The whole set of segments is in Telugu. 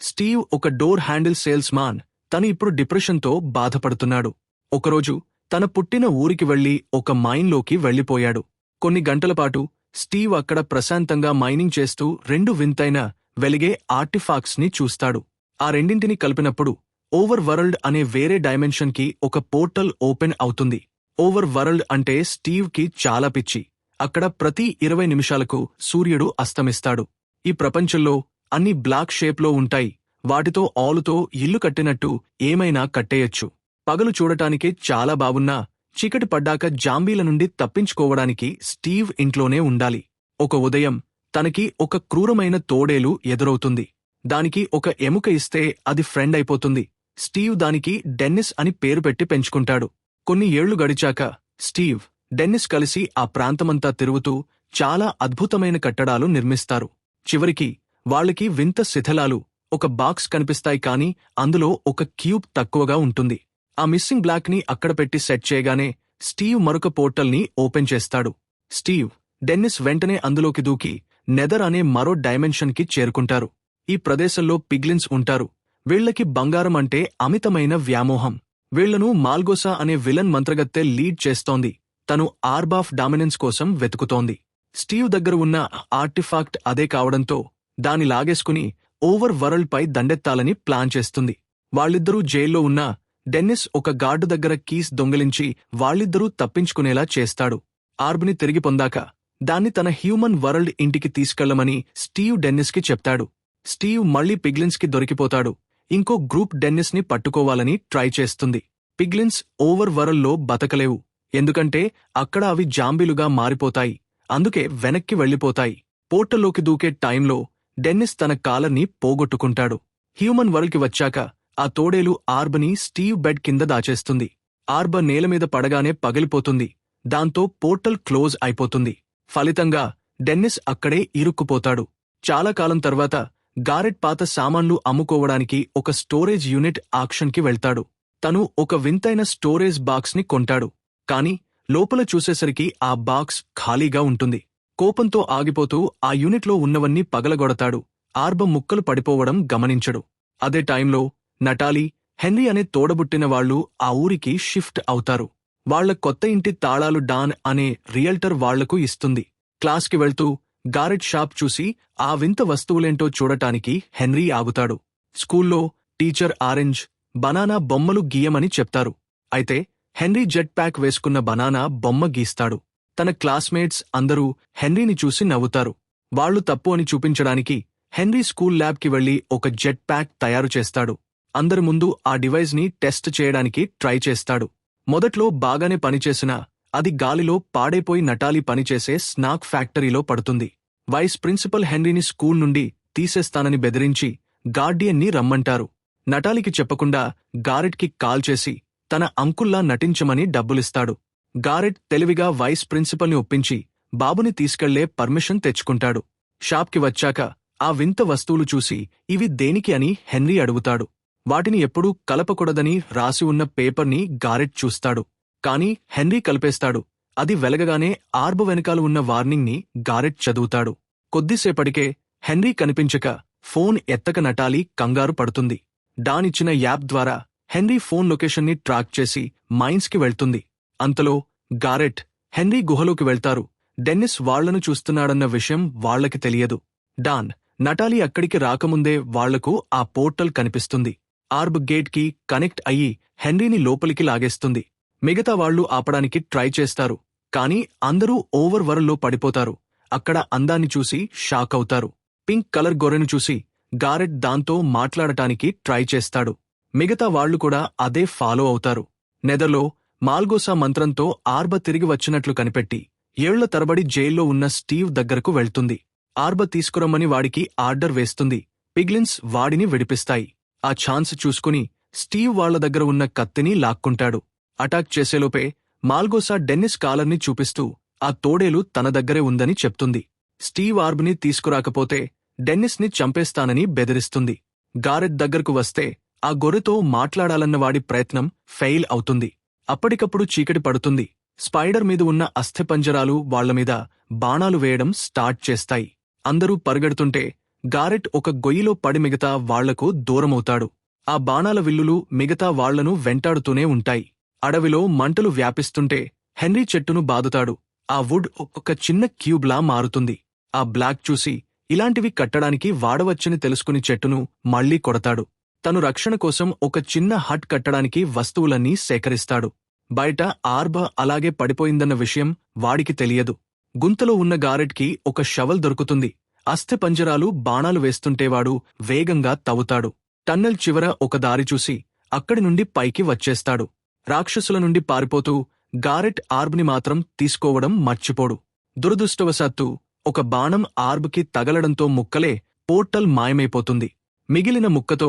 స్టీవ్ ఒక డోర్ హ్యాండిల్ సేల్స్ మాన్. తను ఇప్పుడు డిప్రెషన్తో బాధపడుతున్నాడు. ఒకరోజు తన పుట్టిన ఊరికి వెళ్లి ఒక మైన్లోకి వెళ్లిపోయాడు. కొన్ని గంటలపాటు స్టీవ్ అక్కడ ప్రశాంతంగా మైనింగ్ చేస్తూ రెండు వింతైన వెలిగే ఆర్టిఫాక్ట్స్ ని చూస్తాడు. ఆ రెండింటిని కలిపినప్పుడు ఓవర్ వరల్డ్ అనే వేరే డైమెన్షన్ కి ఒక పోర్టల్ ఓపెన్ అవుతుంది. ఓవర్ వరల్డ్ అంటే స్టీవ్ కి చాలా పిచ్చి. అక్కడ ప్రతి 20 నిమిషాలకు సూర్యుడు అస్తమిస్తాడు. ఈ ప్రపంచంలో అన్ని బ్లాక్ షేప్లో ఉంటాయి. వాటితో ఆలుతో ఇల్లు కట్టినట్టు ఏమైనా కట్టేయచ్చు. పగలు చూడటానికే చాలా బాగున్నా చీకటి పడ్డాక జాంబీల నుండి తప్పించుకోవడానికి స్టీవ్ ఇంట్లోనే ఉండాలి. ఒక ఉదయం తనకి ఒక క్రూరమైన తోడేలు ఎదురవుతుంది. దానికి ఒక ఎముక ఇస్తే అది ఫ్రెండ్ అయిపోతుంది. స్టీవ్ దానికి డెన్నిస్ అని పేరు పెట్టి పెంచుకుంటాడు. కొన్ని ఏళ్లు గడిచాక స్టీవ్, డెన్నిస్ కలిసి ఆ ప్రాంతమంతా తిరుగుతూ చాలా అద్భుతమైన కట్టడాలు నిర్మిస్తారు. చివరికి వాళ్ళకి వింత శిథిలాలు, ఒక బాక్స్ కనిపిస్తాయి. కానీ అందులో ఒక క్యూబ్ తక్కువగా ఉంటుంది. ఆ మిస్సింగ్ బ్లాక్ ని అక్కడ పెట్టి సెట్ చేయగానే స్టీవ్ మరొక పోర్టల్ ని ఓపెన్ చేస్తాడు. స్టీవ్, డెన్నిస్ వెంటనే అందులోకి దూకి నెదర్ అనే మరో డైమెన్షన్ కి చేరుకుంటారు. ఈ ప్రదేశంలో పిగ్లిన్స్ ఉంటారు. వీళ్లకి బంగారం అంటే అమితమైన వ్యామోహం. వీళ్లను మాల్గోసా అనే విలన్ మంత్రగత్తె లీడ్ చేస్తోంది. తను ఆర్బ్ ఆఫ్ డామినెన్స్ కోసం వెతుకుతోంది. స్టీవ్ దగ్గర ఉన్న ఆర్టిఫాక్ట్ అదే కావడంతో దాని లాగేసుకుని ఓవర్ వరల్డ్ పై దండెత్తాలని ప్లాన్ చేస్తుంది. వాళ్ళిద్దరూ జైల్లో ఉన్నా డెన్నిస్ ఒక గార్డు దగ్గర కీస్ దొంగిలించి వాళ్ళిద్దరూ తప్పించుకునేలా చేస్తాడు. ఆర్బ్ని తిరిగి పొందాక దాన్ని తన హ్యూమన్ వరల్డ్ ఇంటికి తీసుకెళ్లమని స్టీవ్ డెన్నిస్ కి చెప్తాడు. స్టీవ్ మళ్లీ పిగ్లిన్స్ కి దొరికిపోతాడు. ఇంకో గ్రూప్ డెన్నిస్ ని పట్టుకోవాలని ట్రై చేస్తుంది. పిగ్లిన్స్ ఓవర్ వరల్డ్ లో బతకలేవు. ఎందుకంటే అక్కడ అవి జాంబీలుగా మారిపోతాయి. అందుకే వెనక్కి వెళ్లిపోతాయి. పోర్టల్లోకి దూకే టైంలో డెన్నిస్ తన కాలర్ని పోగొట్టుకుంటాడు. హ్యూమన్ వరల్డ్ కి వచ్చాక ఆ తోడేలు ఆర్బ్ని స్టీవ్ బెడ్ కింద దాచేస్తుంది. ఆర్బ్ నేలమీద పడగానే పగిలిపోతుంది. దాంతో పోర్టల్ క్లోజ్ అయిపోతుంది. ఫలితంగా డెన్నిస్ అక్కడే ఇరుక్కుపోతాడు. చాలా కాలం తర్వాత గారెట్ పాత సామాన్లు అమ్ముకోవడానికి ఒక స్టోరేజ్ యూనిట్ ఆక్షన్కి వెళ్తాడు. తను ఒక వింతైన స్టోరేజ్ బాక్స్ ని కొంటాడు. కాని లోపల చూసేసరికి ఆ బాక్స్ ఖాళీగా ఉంటుంది. కోపంతో ఆగిపోతూ ఆ యూనిట్లో ఉన్నవన్నీ పగలగొడతాడు. ఆర్బ్ ముక్కలు పడిపోవడం గమనించడు. అదే టైంలో నటాలీ, హెన్రీ అనే తోడబుట్టిన వాళ్లు ఆ ఊరికి షిఫ్ట్ అవుతారు. వాళ్ల కొత్త ఇంటి తాళాలు డాన్ అనే రియల్టర్ వాళ్లకు ఇస్తుంది. క్లాస్కి వెళ్తూ గారెట్ షాప్ చూసి ఆ వింత వస్తువులేంటో చూడటానికి హెన్రీ ఆగుతాడు. స్కూల్లో టీచర్ ఆరెంజ్, బనానా బొమ్మలు గీయమని చెప్తారు. అయితే హెన్రీ జెట్ ప్యాక్ వేసుకున్న బనానా బొమ్మ గీస్తాడు. తన క్లాస్మేట్స్ అందరూ హెన్రీని చూసి నవ్వుతారు. వాళ్లు తప్పు అని చూపించడానికి హెన్రీ స్కూల్ ల్యాబ్కి వెళ్లి ఒక జెట్ ప్యాక్ తయారు చేస్తాడు. అందరి ముందు ఆ డివైజ్ ని టెస్ట్ చేయడానికి ట్రై చేస్తాడు. మొదట్లో బాగానే పనిచేసినా అది గాలిలో పాడైపోయి నటాలీ పనిచేసే స్నాక్ ఫ్యాక్టరీలో పడుతుంది. వైస్ ప్రిన్సిపల్ హెన్రీని స్కూల్ నుండి తీసేస్తానని బెదిరించి గార్డియన్ ని రమ్మంటారు. నటాలీకి చెప్పకుండా గారెట్ కి కాల్ చేసి తన అంకుల్లా నటించమని డబ్బులిస్తాడు. గారెట్ తెలివిగా వైస్ ప్రిన్సిపల్ ని ఒప్పించి బాబుని తీసుకెళ్లే పర్మిషన్ తెచ్చుకుంటాడు. షాప్కి వచ్చాక ఆ వింత వస్తువులు చూసి ఇవి దేనికి అని హెన్రీ అడుగుతాడు. వాటిని ఎప్పుడూ కలపకూడదని రాసి ఉన్న పేపర్ని గారెట్ చూస్తాడు. కాని హెన్రీ కలిపేస్తాడు. అది వెలగగానే ఆర్బ్ వెనకాల ఉన్న వార్నింగ్ ని గారెట్ చదువుతాడు. కొద్దిసేపటికే హెన్రీ కనిపించక ఫోన్ ఎత్తక నటాలీ కంగారు పడుతుంది. డాన్ ఇచ్చిన యాప్ ద్వారా హెన్రీ ఫోన్ లొకేషన్ ని ట్రాక్ చేసి మైన్స్ కి వెళ్తుంది. అంతలో గారెట్, హెన్రీ గుహలోకి వెళ్తారు. డెన్నిస్ వాళ్లను చూస్తున్నాడన్న విషయం వాళ్లకి తెలియదు. డాన్, నటాలీ అక్కడికి రాకముందే వాళ్లకు ఆ పోర్టల్ కనిపిస్తుంది. ఆర్బ్ గేట్ కి కనెక్ట్ అయ్యి హెన్రీని లోపలికి లాగేస్తుంది. మిగతా వాళ్లు ఆపడానికి ట్రై చేస్తారు. కాని అందరూ ఓవర్ వరల్డ్ లో పడిపోతారు. అక్కడ అందాన్ని చూసి షాక్ అవుతారు. పింక్ కలర్ గొర్రెను చూసి గారెట్ దాంతో మాట్లాడటానికి ట్రై చేస్తాడు. మిగతా వాళ్లు కూడా అదే ఫాలో అవుతారు. నెదర్లో మాల్గోసా మంత్రంతో ఆర్బ్ తిరిగి వచ్చినట్లు కనిపెట్టి ఏళ్ల తరబడి జైల్లో ఉన్న స్టీవ్ దగ్గరకు వెళ్తుంది. ఆర్బ్ తీసుకురమ్మని వాడికి ఆర్డర్ వేస్తుంది. పిగ్లిన్స్ వాడిని విడిపిస్తాయి. ఆ ఛాన్స్ చూసుకుని స్టీవ్ వాళ్ల దగ్గర ఉన్న కత్తిని లాక్కుంటాడు. అటాక్ చేసేలోపే మాల్గోసా డెన్నిస్ కాలర్ని చూపిస్తూ ఆ తోడేలు తన దగ్గరే ఉందని చెప్తుంది. స్టీవ్ ఆర్బ్ని తీసుకురాకపోతే డెన్నిస్ ని చంపేస్తానని బెదిరిస్తుంది. గారెట్ దగ్గరకు వస్తే ఆ గొర్రెతో మాట్లాడాలన్న వాడి ప్రయత్నం ఫెయిల్ అవుతుంది. అప్పటికప్పుడు చీకటి పడుతుంది. స్పైడర్ మీద ఉన్న అస్థిపంజరాలు వాళ్లమీద బాణాలు వేయడం స్టార్ట్ చేస్తాయి. అందరూ పరిగెడుతుంటే గారెట్ ఒక గొయ్యిలో పడి మిగతా వాళ్లకు దూరమవుతాడు. ఆ బాణాల విల్లులు మిగతా వాళ్లను వెంటాడుతూనే ఉంటాయి. అడవిలో మంటలు వ్యాపిస్తుంటే హెన్రీ చెట్టును బాదుతాడు. ఆ వుడ్ ఒక చిన్న క్యూబ్లా మారుతుంది. ఆ బ్లాక్ చూసి ఇలాంటివి కట్టడానికి వాడవచ్చని తెలుసుకుని చెట్టును మళ్లీ కొడతాడు. తను రక్షణ కోసం ఒక చిన్న హట్ కట్టడానికి వస్తువులన్నీ సేకరిస్తాడు. బయట ఆర్బ అలాగే పడిపోయిందన్న విషయం వాడికి తెలియదు. గుంతలో ఉన్న గారెట్కి ఒక షవల్ దొరుకుతుంది. అస్థిపంజరాలు బాణాలు వేస్తుంటేవాడు వేగంగా తవ్వుతాడు. టన్నెల్ చివర ఒక దారి చూసి అక్కడి నుండి పైకి వచ్చేస్తాడు. రాక్షసుల నుండి పారిపోతూ గారెట్ ఆర్బ్ని మాత్రం తీసుకోవడం మర్చిపోడు. దురదృష్టవశాత్తు ఒక బాణం ఆర్బ్కి తగలడంతో ముక్కలే పోర్టల్ మాయమైపోతుంది. మిగిలిన ముక్కతో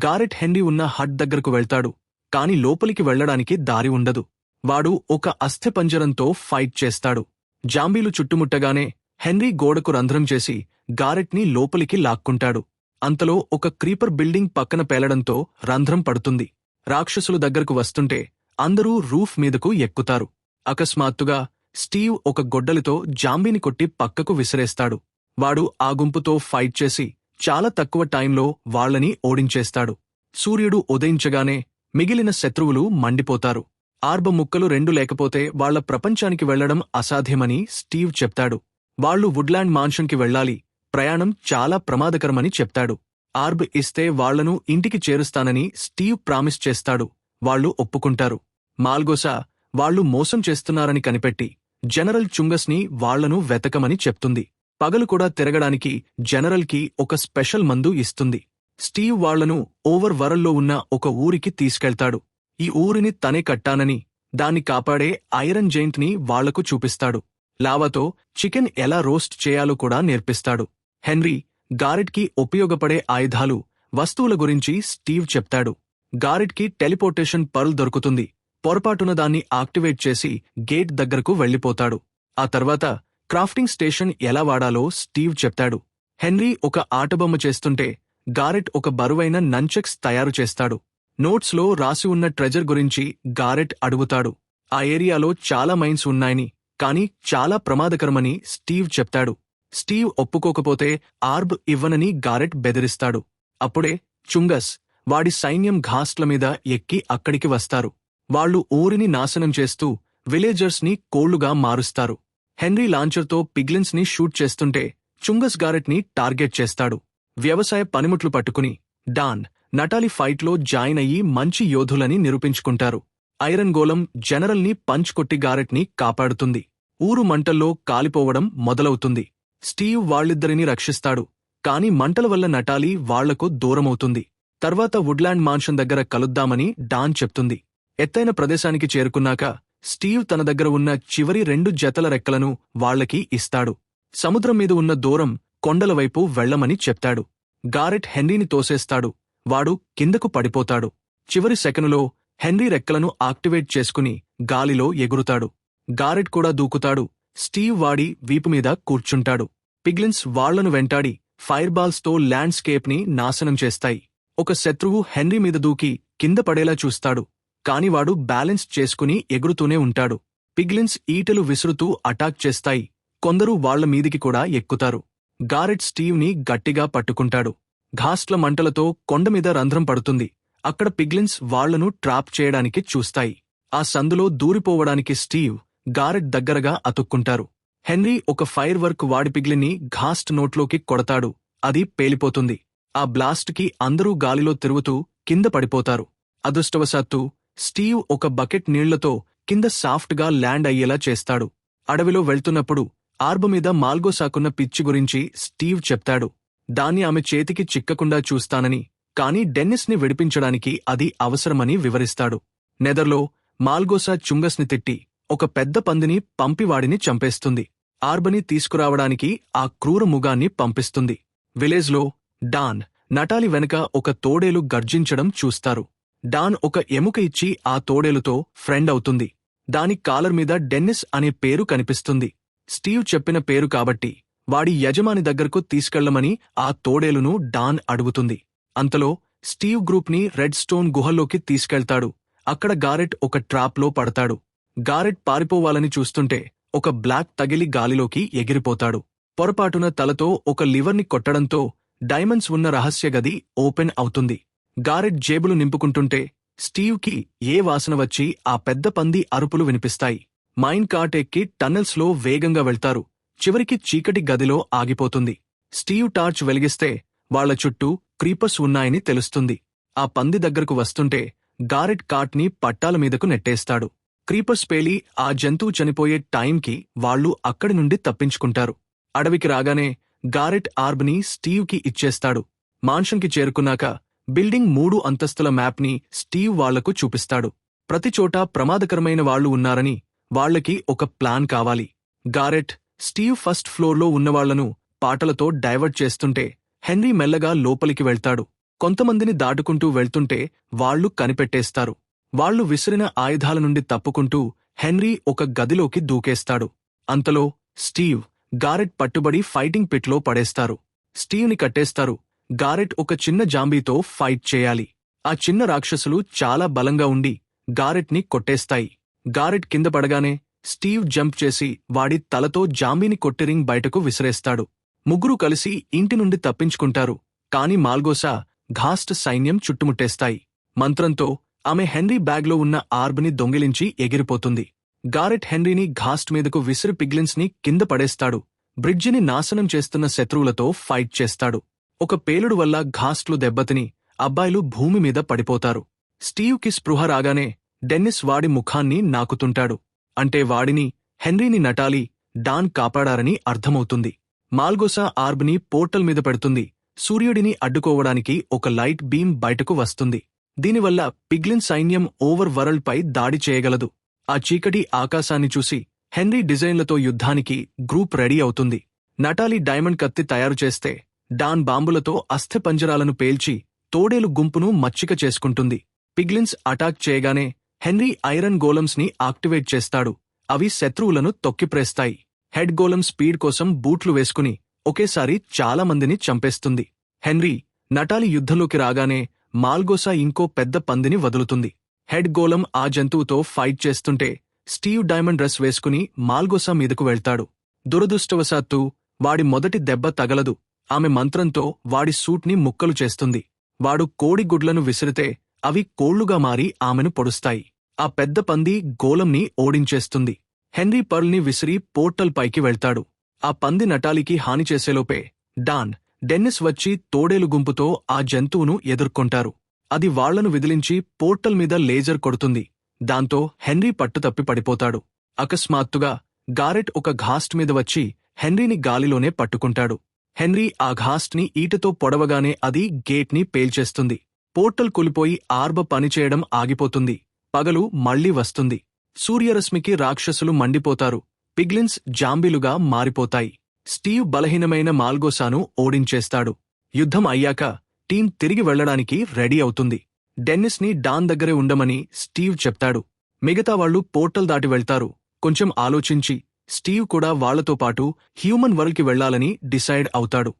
గారెట్ హెన్రీ ఉన్న హట్ దగ్గరకు వెళ్తాడు. కాని లోపలికి వెళ్లడానికి దారి ఉండదు. వాడు ఒక అస్థిపంజరంతో ఫైట్ చేస్తాడు. జాంబీలు చుట్టుముట్టగానే హెన్రీ గోడకు రంధ్రం చేసి గారెట్ని లోపలికి లాక్కుంటాడు. అంతలో ఒక క్రీపర్ బిల్డింగ్ పక్కన పేలడంతో రంధ్రం పడుతుంది. రాక్షసులు దగ్గరకు వస్తుంటే అందరూ రూఫ్ మీదకు ఎక్కుతారు. అకస్మాత్తుగా స్టీవ్ ఒక గొడ్డలితో జాంబీని కొట్టి పక్కకు విసిరేస్తాడు. వాడు ఆ గుంపుతో ఫైట్ చేసి చాలా తక్కువ టైంలో వాళ్లని ఓడించేస్తాడు. సూర్యుడు ఉదయించగానే మిగిలిన శత్రువులు మండిపోతారు. ఆర్బ ముక్కలు 2 లేకపోతే వాళ్ల ప్రపంచానికి వెళ్లడం అసాధ్యమని స్టీవ్ చెప్తాడు. వాళ్లు వుడ్లాండ్ మాన్షన్కి వెళ్లాలి, ప్రయాణం చాలా ప్రమాదకరమని చెప్తాడు. ఆర్బ్ ఇస్తే వాళ్లను ఇంటికి చేరుస్తానని స్టీవ్ ప్రామిస్ చేస్తాడు. వాళ్లు ఒప్పుకుంటారు. మాల్గోసా వాళ్లు మోసం చేస్తున్నారని కనిపెట్టి జనరల్ చుంగస్ని వాళ్లను వెతకమని చెప్తుంది. పగలు కూడా తిరగడానికి జనరల్కి ఒక స్పెషల్ మందు ఇస్తుంది. స్టీవ్ వాళ్లను ఓవర్ వరల్లో ఉన్న ఒక ఊరికి తీసుకెళ్తాడు. ఈ ఊరిని తనే కట్టానని, దాన్ని కాపాడే ఐరన్ జైంట్ని వాళ్లకు చూపిస్తాడు. లావాతో చికెన్ ఎలా రోస్ట్ చేయాలో కూడా నేర్పిస్తాడు. హెన్రీ గారెట్కి ఉపయోగపడే ఆయుధాలు, వస్తువుల గురించి స్టీవ్ చెప్తాడు. గారెట్కి టెలిపోర్టేషన్ పర్ల్ దొరుకుతుంది. పొరపాటున దాన్ని యాక్టివేట్ చేసి గేట్ దగ్గరకు వెళ్లిపోతాడు. ఆ తర్వాత క్రాఫ్టింగ్ స్టేషన్ ఎలా వాడాలో స్టీవ్ చెప్తాడు. హెన్రీ ఒక ఆటబొమ్మ చేస్తుంటే గారెట్ ఒక బరువైన నంచక్స్ తయారు చేస్తాడు. నోట్స్లో రాసి ఉన్న ట్రెజర్ గురించి గారెట్ అడుగుతాడు. ఆ ఏరియాలో చాలా మైన్స్ ఉన్నాయని, కాని చాలా ప్రమాదకరమని స్టీవ్ చెప్తాడు. స్టీవ్ ఒప్పుకోకపోతే ఆర్బ్ ఇవ్వనని గారెట్ బెదిరిస్తాడు. అప్పుడే చుంగస్, వాడి సైన్యం ఘాస్ట్ల మీద ఎక్కి అక్కడికి వస్తారు. వాళ్లు ఊరిని నాశనం చేస్తూ విలేజర్స్ ని కోళ్లుగా మారుస్తారు. హెన్రీ లాంచర్తో పిగ్లిన్స్ ని షూట్ చేస్తుంటే చుంగస్ గారెట్ ని టార్గెట్ చేస్తాడు. వ్యవసాయ పనిముట్లు పట్టుకుని డాన్, నటాలి ఫైట్లో జాయిన్ అయ్యి మంచి యోధులని నిరూపించుకుంటారు. ఐరన్ గోలం జనరల్ ని పంచ్ కొట్టి గారెట్ ని కాపాడుతుంది. ఊరు మంటల్లో కాలిపోవడం మొదలవుతుంది. స్టీవ్ వాళ్ళిద్దరిని రక్షిస్తాడు. కాని మంటల వల్ల నటాలి వాళ్లకు దూరమవుతుంది. తర్వాత వుడ్లాండ్ మాన్షన్ దగ్గర కలుద్దామని డాన్ చెప్తుంది. ఎత్తైన ప్రదేశానికి చేరుకున్నాక స్టీవ్ తన దగ్గర ఉన్న చివరి 2 జతల రెక్కలను వాళ్లకి ఇస్తాడు. సముద్రం మీద ఉన్న దూరం కొండల వైపు వెళ్లమని చెప్తాడు. గారెట్ హెన్రీని తోసేస్తాడు. వాడు కిందకు పడిపోతాడు. చివరి సెకనులో హెన్రీ రెక్కలను యాక్టివేట్ చేసుకుని గాలిలో ఎగురుతాడు. గారెట్ కూడా దూకుతాడు. స్టీవ్ వాడి వీపుమీద కూర్చుంటాడు. పిగ్లిన్స్ వాళ్లను వెంటాడి ఫైర్బాల్స్తో ల్యాండ్స్కేప్ ని నాశనం చేస్తాయి. ఒక శత్రువు హెన్రీ మీద దూకి కింద పడేలా చూస్తాడు. కాని వాడు బ్యాలెన్స్ చేసుకుని ఎగురుతూనే ఉంటాడు. పిగ్లిన్స్ ఈటెలు విసురుతూ అటాక్ చేస్తాయి. కొందరు వాళ్ల మీదికి కూడా ఎక్కుతారు. గారెట్ స్టీవ్ ని గట్టిగా పట్టుకుంటాడు. ఘాస్ట్ల మంటలతో కొండమీద రంధ్రం పడుతుంది. అక్కడ పిగ్లిన్స్ వాళ్లను ట్రాప్ చేయడానికి చూస్తాయి. ఆ సందులో దూరిపోవడానికి స్టీవ్, గారెట్ దగ్గరగా అతుక్కుంటారు. హెన్రీ ఒక ఫైర్ వర్క్ వాడి పిగ్లిన్ని ఘాస్ట్ నోట్లోకి కొడతాడు. అది పేలిపోతుంది. ఆ బ్లాస్ట్ కి అందరూ గాలిలో తిరుగుతూ కింద పడిపోతారు. అదృష్టవశాత్తు స్టీవ్ ఒక బకెట్ నీళ్లతో కింద సాఫ్ట్గా ల్యాండ్ అయ్యేలా చేస్తాడు. అడవిలో వెళ్తున్నప్పుడు ఆర్బ మీద మాల్గోసాకున్న పిచ్చి గురించి స్టీవ్ చెప్తాడు. దాన్ని ఆమె చేతికి చిక్కకుండా చూస్తానని, కాని డెన్నిస్ ని విడిపించడానికి అది అవసరమని వివరిస్తాడు. నెదర్లో మాల్గోసా చుంగస్ ని తిట్టి ఒక పెద్ద పందిని పంపివాడిని చంపేస్తుంది. ఆర్బని తీసుకురావడానికి ఆ క్రూర ముగాన్ని పంపిస్తుంది. విలేజ్లో డాన్, నటాలి వెనక ఒక తోడేలు గర్జించడం చూస్తారు. డాన్ ఒక ఎముక ఇచ్చి ఆ తోడేలుతో ఫ్రెండ్ అవుతుంది. దాని కాలర్ మీద డెన్నిస్ అనే పేరు కనిపిస్తుంది. స్టీవ్ చెప్పిన పేరు కాబట్టి వాడి యజమాని దగ్గరకు తీసుకెళ్లమని ఆ తోడేలును డాన్ అడుగుతుంది. అంతలో స్టీవ్ గ్రూప్ ని రెడ్ స్టోన్ గుహల్లోకి తీసుకెళ్తాడు. అక్కడ గారెట్ ఒక ట్రాప్లో పడతాడు. గారెట్ పారిపోవాలని చూస్తుంటే ఒక బ్లాక్ తగిలి గాలిలోకి ఎగిరిపోతాడు. పొరపాటున తలతో ఒక లివర్ని కొట్టడంతో డైమండ్స్ ఉన్న రహస్య గది ఓపెన్ అవుతుంది. గారెట్ జేబులు నింపుకుంటుంటే స్టీవ్కి ఏ వాసన వచ్చి ఆ పెద్ద పంది అరుపులు వినిపిస్తాయి. మైన్ కార్ట్ ఎక్కి టన్నెల్స్లో వేగంగా వెళ్తారు. చివరికి చీకటి గదిలో ఆగిపోతుంది. స్టీవ్ టార్చ్ వెలిగిస్తే వాళ్ల చుట్టూ క్రీపర్స్ ఉన్నాయని తెలుస్తుంది. ఆ పంది దగ్గరకు వస్తుంటే గారెట్ కార్ట్ని పట్టాల మీదకు నెట్టేస్తాడు. క్రీపర్స్ పేలి ఆ జంతువు చనిపోయే టైంకి వాళ్లు అక్కడి నుండి తప్పించుకుంటారు. అడవికి రాగానే గారెట్ ఆర్బ్ని స్టీవ్కి ఇచ్చేస్తాడు. మాన్షన్కి చేరుకున్నాక బిల్డింగ్ 3 అంతస్తుల మ్యాప్ని స్టీవ్ వాళ్లకు చూపిస్తాడు. ప్రతిచోటా ప్రమాదకరమైన వాళ్లు ఉన్నారని, వాళ్లకి ఒక ప్లాన్ కావాలి. గారెట్, స్టీవ్ ఫస్ట్ ఫ్లోర్లో ఉన్నవాళ్లను పాటలతో డైవర్ట్ చేస్తుంటే హెన్రీ మెల్లగా లోపలికి వెళ్తాడు. కొంతమందిని దాటుకుంటూ వెళ్తుంటే వాళ్లు కనిపెట్టేస్తారు. వాళ్లు విసిరిన ఆయుధాల నుండి తప్పుకుంటూ హెన్రీ ఒక గదిలోకి దూకేస్తాడు. అంతలో స్టీవ్, గారెట్ పట్టుబడి ఫైటింగ్ పిట్లో పడేస్తారు. స్టీవ్ని కట్టేస్తారు. గారెట్ ఒక చిన్న జాంబీతో ఫైట్ చేయాలి. ఆ చిన్న రాక్షసులు చాలా బలంగా ఉండి గారెట్ని కొట్టేస్తాయి. గారెట్ కింద పడగానే స్టీవ్ జంప్ చేసి వాడి తలతో జాంబీని కొట్టి రింగ్ బయటకు విసిరేస్తాడు. ముగ్గురూ కలిసి ఇంటి నుండి తప్పించుకుంటారు. కాని మాల్గోసా, ఘాస్ట్ సైన్యం చుట్టుముట్టేస్తాయి. మంత్రంతో ఆమె హెన్రీ బ్యాగ్లో ఉన్న ఆర్బ్ని దొంగిలించి ఎగిరిపోతుంది. గారెట్ హెన్రీని ఘాస్ట్ మీదకు విసిరి పిగ్లిన్స్ ని కింద పడేస్తాడు. బ్రిడ్జిని నాశనం చేస్తున్న శత్రువులతో ఫైట్ చేస్తాడు. ఒక పేలుడు వల్ల ఘాస్ట్లు దెబ్బతిని అబ్బాయిలు భూమి మీద పడిపోతారు. స్టీవ్కి స్పృహ రాగానే డెన్నిస్ వాడి ముఖాన్ని నాకుతుంటాడు. అంటే వాడిని, హెన్రీని నటాలి, డాన్ కాపాడారని అర్థమవుతుంది. మాల్గోసా ఆర్బ్ని పోర్టల్ మీద పెడుతుంది. సూర్యుడిని అడ్డుకోవడానికి ఒక లైట్ బీమ్ బయటకు వస్తుంది. దీనివల్ల పిగ్లిన్ సైన్యం ఓవర్ వరల్డ్ పై దాడి చేయగలదు. ఆ చీకటి ఆకాశాన్ని చూసి హెన్రీ డిజైన్లతో యుద్ధానికి గ్రూప్ రెడీ అవుతుంది. నటాలి డైమండ్ కత్తి తయారు చేస్తే డాన్ బాంబులతో అస్థిపంజరాలను పేల్చి తోడేలు గుంపును మచ్చిక చేసుకుంటుంది. పిగ్లిన్స్ అటాక్ చేయగానే హెన్రీ ఐరన్ గోలమ్స్ ని యాక్టివేట్ చేస్తాడు. అవి శత్రువులను తొక్కిప్రేస్తాయి. హెడ్ గోలమ్ స్పీడ్ కోసం బూట్లు వేసుకుని ఒకేసారి చాలా మందిని చంపేస్తుంది. హెన్రీ, నటాలి యుద్ధంలోకి రాగానే మాల్గోసా ఇంకో పెద్ద పందిని వదులుతుంది. హెడ్ గోలమ్ ఆ జంతువుతో ఫైట్ చేస్తుంటే స్టీవ్ డైమండ్ డ్రెస్ వేసుకుని మాల్గోసా మీదకు వెళ్తాడు. దురదృష్టవశాత్తు వాడి మొదటి దెబ్బ తగలదు. ఆమె మంత్రంతో వాడి సూట్ని ముక్కలు చేస్తుంది. వాడు కోడిగుడ్లను విసిరితే అవి కోళ్లుగా మారి ఆమెను పొడుస్తాయి. ఆ పెద్ద పంది గోలంని ఓడించేస్తుంది. హెన్రీ పర్ల్ని విసిరి పోర్టల్ పైకి వెళ్తాడు. ఆ పంది నటాలికి హాని చేసేలోపే డాన్, డెన్నిస్ వచ్చి తోడేలు గుంపుతో ఆ జంతువును ఎదుర్కొంటారు. అది వాళ్లను విదిలించి పోర్టల్ మీద లేజర్ కొడుతుంది. దాంతో హెన్రీ పట్టుతప్పి పడిపోతాడు. అకస్మాత్తుగా గారెట్ ఒక ఘాస్ట్ మీద వచ్చి హెన్రీని గాలిలోనే పట్టుకుంటాడు. హెన్రీ ఆ ఘాస్ట్ని ఈటతో పొడవగానే అది గేట్ని పేల్చేస్తుంది. పోర్టల్ కూలిపోయి ఆర్బ పనిచేయడం ఆగిపోతుంది. పగలు మళ్లీ వస్తుంది. సూర్యరశ్మికి రాక్షసులు మండిపోతారు. పిగ్లిన్స్ జాంబీలుగా మారిపోతాయి. స్టీవ్ బలహీనమైన మాల్గోసాను ఓడించేస్తాడు. యుద్ధం అయ్యాక టీం తిరిగి వెళ్లడానికి రెడీ అవుతుంది. డెన్నిస్ ని డాన్ దగ్గరే ఉండమని స్టీవ్ చెప్తాడు. మిగతా వాళ్లు పోర్టల్ దాటి వెళ్తారు. కొంచెం ఆలోచించి స్టీవ్ కూడా వాళ్లతో పాటు హ్యూమన్ వరల్డ్ కి వెళ్లాలని డిసైడ్ అవుతాడు.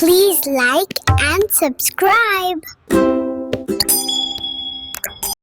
Please like and subscribe.